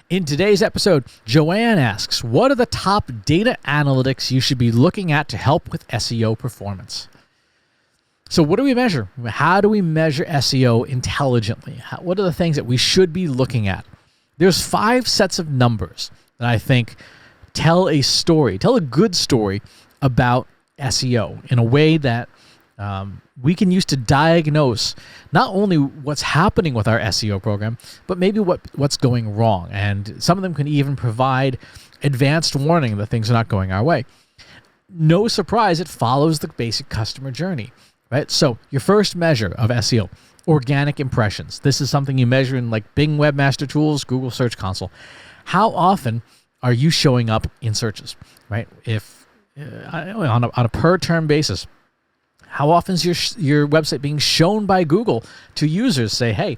In today's episode, Joanne asks, what are the top data analytics you should be looking at to help with SEO performance? So what do we measure? How do we measure SEO intelligently? What are the things that we should be looking at? There's 5 sets of numbers that I think tell a good story about SEO in a way that we can use to diagnose not only what's happening with our SEO program, but maybe what's going wrong. And some of them can even provide advanced warning that things are not going our way. No surprise, it follows the basic customer journey, right? So your first measure of SEO, organic impressions. This is something you measure in like Bing Webmaster Tools, Google Search Console. How often are you showing up in searches, right? If on a per term basis, how often is your website being shown by Google to users? Say, hey,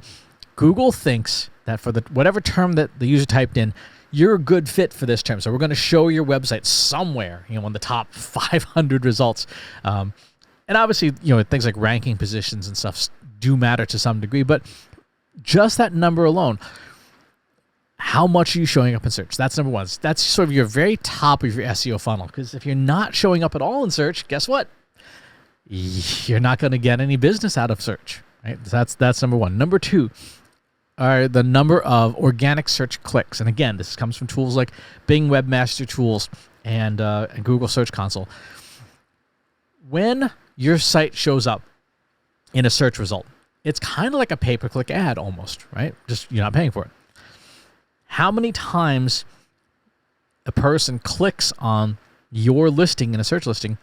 Google thinks that for whatever term that the user typed in, you're a good fit for this term. So we're going to show your website somewhere, in the top 500 results. And obviously, things like ranking positions and stuff do matter to some degree, but just that number alone, how much are you showing up in search? That's number one. That's sort of your very top of your SEO funnel. Because if you're not showing up at all in search, guess what? You're not going to get any business out of search, right? That's number one. Number 2 are the number of organic search clicks. And again, this comes from tools like Bing Webmaster Tools and Google Search Console. When your site shows up in a search result, it's kind of like a pay-per-click ad almost, right? Just you're not paying for it. How many times a person clicks on your listing in a search listing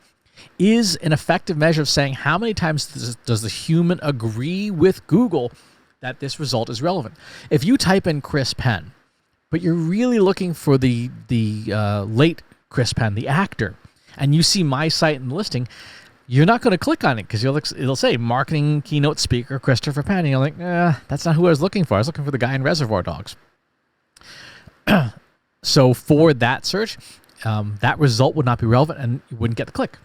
is an effective measure of saying how many times does the human agree with Google that this result is relevant. If you type in Chris Penn, but you're really looking for the late Chris Penn, the actor, and you see my site in the listing, you're not going to click on it because it'll say marketing keynote speaker Christopher Penn. And you're like, that's not who I was looking for. I was looking for the guy in Reservoir Dogs. So for that search, that result would not be relevant and you wouldn't get the click.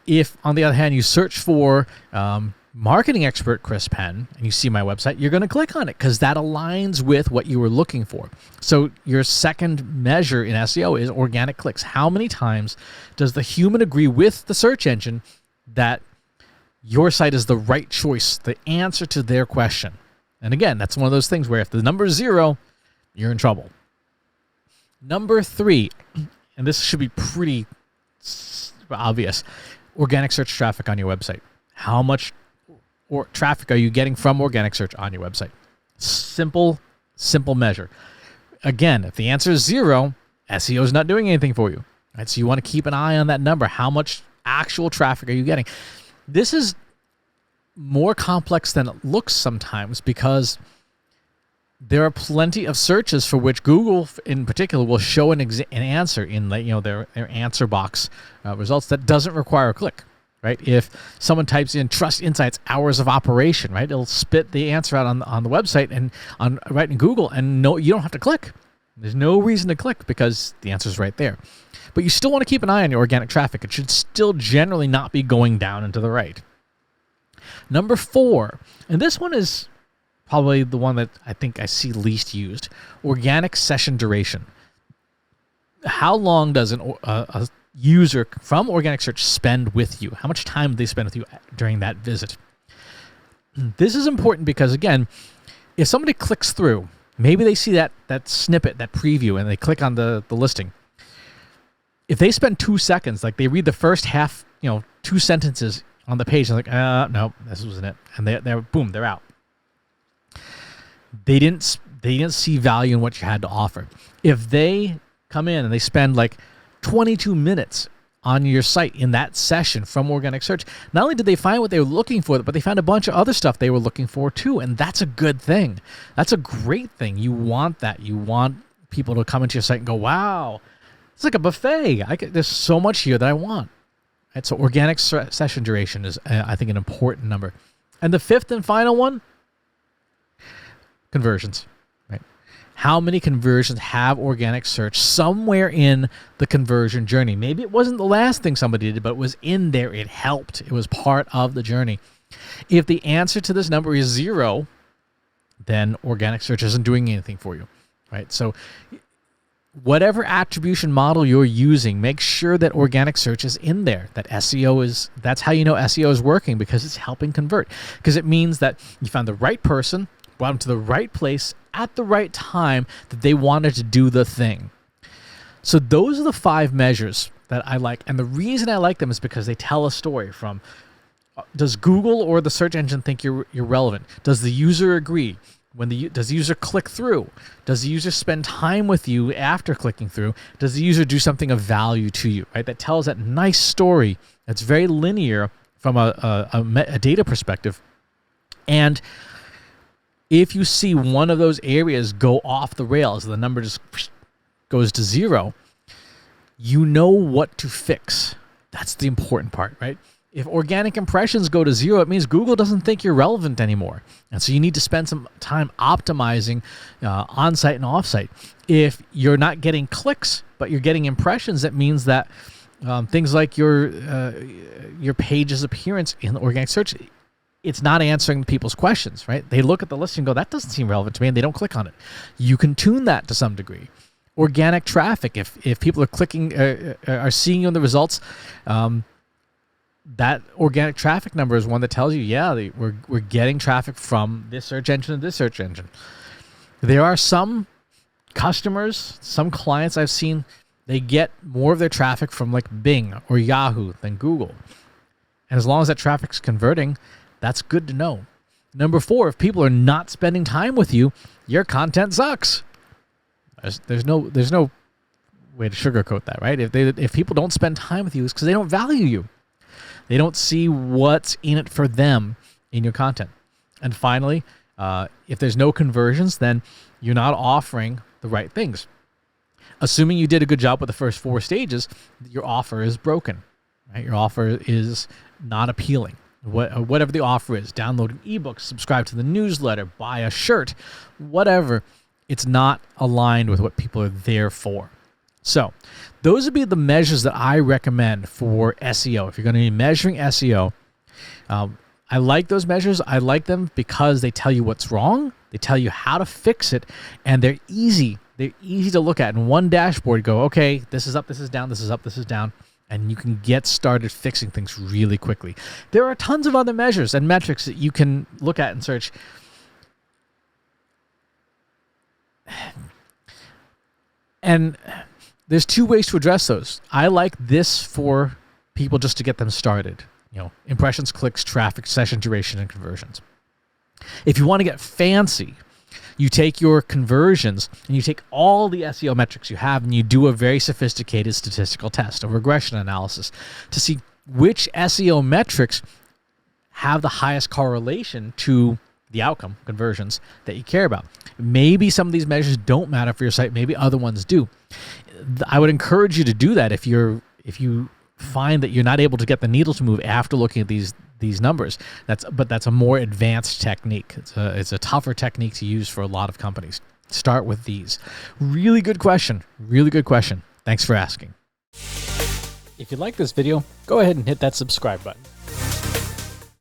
If, on the other hand, you search for marketing expert Chris Penn and you see my website, you're going to click on it because that aligns with what you were looking for. So your second measure in SEO is organic clicks. How many times does the human agree with the search engine that your site is the right choice, the answer to their question? And again, that's one of those things where if the number is 0, you're in trouble. Number 3, and this should be pretty obvious, organic search traffic on your website. How much traffic are you getting from organic search on your website? Simple measure. Again, if the answer is 0, SEO is not doing anything for you. Right? So you want to keep an eye on that number. How much actual traffic are you getting? This is more complex than it looks sometimes because there are plenty of searches for which Google, in particular, will show an answer in their answer box results that doesn't require a click, right? If someone types in Trust Insights hours of operation, right, it'll spit the answer out on the website and right in Google, and no, you don't have to click. There's no reason to click because the answer is right there. But you still want to keep an eye on your organic traffic. It should still generally not be going down and to the right. Number 4, and this one is probably the one that I think I see least used, organic session duration. How long does a user from organic search spend with you? How much time do they spend with you during that visit? This is important because, again, if somebody clicks through, maybe they see that snippet, that preview, and they click on the listing. If they spend 2 seconds, like they read the first half, 2 sentences on the page, they're like, no, this wasn't it. And they're out. They didn't see value in what you had to offer. If they come in and they spend like 22 minutes on your site in that session from organic search, not only did they find what they were looking for, but they found a bunch of other stuff they were looking for too. And that's a good thing. That's a great thing. You want that. You want people to come into your site and go, wow, it's like a buffet. There's so much here that I want. Right? So organic session duration is, I think, an important number. And the 5th and final one, conversions, right? How many conversions have organic search somewhere in the conversion journey? Maybe it wasn't the last thing somebody did, but it was in there. It helped. It was part of the journey. If the answer to this number is 0, then organic search isn't doing anything for you. right? So whatever attribution model you're using, make sure that organic search is in there, that SEO is, that's how you know SEO is working, because it's helping convert. Because it means that you found the right person, brought them to the right place at the right time that they wanted to do the thing. So those are the 5 measures that I like. And the reason I like them is because they tell a story from, does Google or the search engine think you're relevant? Does the user agree? Does the user click through? Does the user spend time with you after clicking through? Does the user do something of value to you, right? That tells that nice story that's very linear from a data perspective. And if you see one of those areas go off the rails, the number just goes to 0, you know what to fix. That's the important part, right? If organic impressions go to 0, it means Google doesn't think you're relevant anymore. And so you need to spend some time optimizing on-site and off-site. If you're not getting clicks, but you're getting impressions, that means that things like your page's appearance in the organic search, it's not answering people's questions, right? They look at the listing and go, that doesn't seem relevant to me, and they don't click on it. You can tune that to some degree. Organic traffic, if people are clicking, are seeing you in the results, that organic traffic number is one that tells you, yeah, we're getting traffic from this search engine to this search engine. There are some customers, some clients I've seen, they get more of their traffic from like Bing or Yahoo than Google. And as long as that traffic's converting, that's good to know. Number 4, if people are not spending time with you, your content sucks. There's no way to sugarcoat that, right? If people don't spend time with you, it's because they don't value you. They don't see what's in it for them in your content. And finally, if there's no conversions, then you're not offering the right things. Assuming you did a good job with the first 4 stages, your offer is broken, right? Your offer is not appealing. Whatever the offer is, download an ebook, subscribe to the newsletter, buy a shirt, whatever, it's not aligned with what people are there for. So those would be the measures that I recommend for SEO. If you're going to be measuring SEO, I like those measures. I like them because they tell you what's wrong. They tell you how to fix it, and they're easy. They're easy to look at. In one dashboard, go, okay, this is up, this is down, this is up, this is down, and you can get started fixing things really quickly. There are tons of other measures and metrics that you can look at and search. And there's 2 ways to address those. I like this for people just to get them started. You know, impressions, clicks, traffic, session duration, and conversions. If you want to get fancy, you take your conversions and you take all the SEO metrics you have and you do a very sophisticated statistical test, a regression analysis, to see which SEO metrics have the highest correlation to the outcome, conversions, that you care about. Maybe some of these measures don't matter for your site. Maybe other ones do. I would encourage you to do that if you find that you're not able to get the needle to move after looking at these numbers. But that's a more advanced technique. It's a tougher technique to use for a lot of companies. Start with these. Really good question. Really good question. Thanks for asking. If you like this video, go ahead and hit that subscribe button.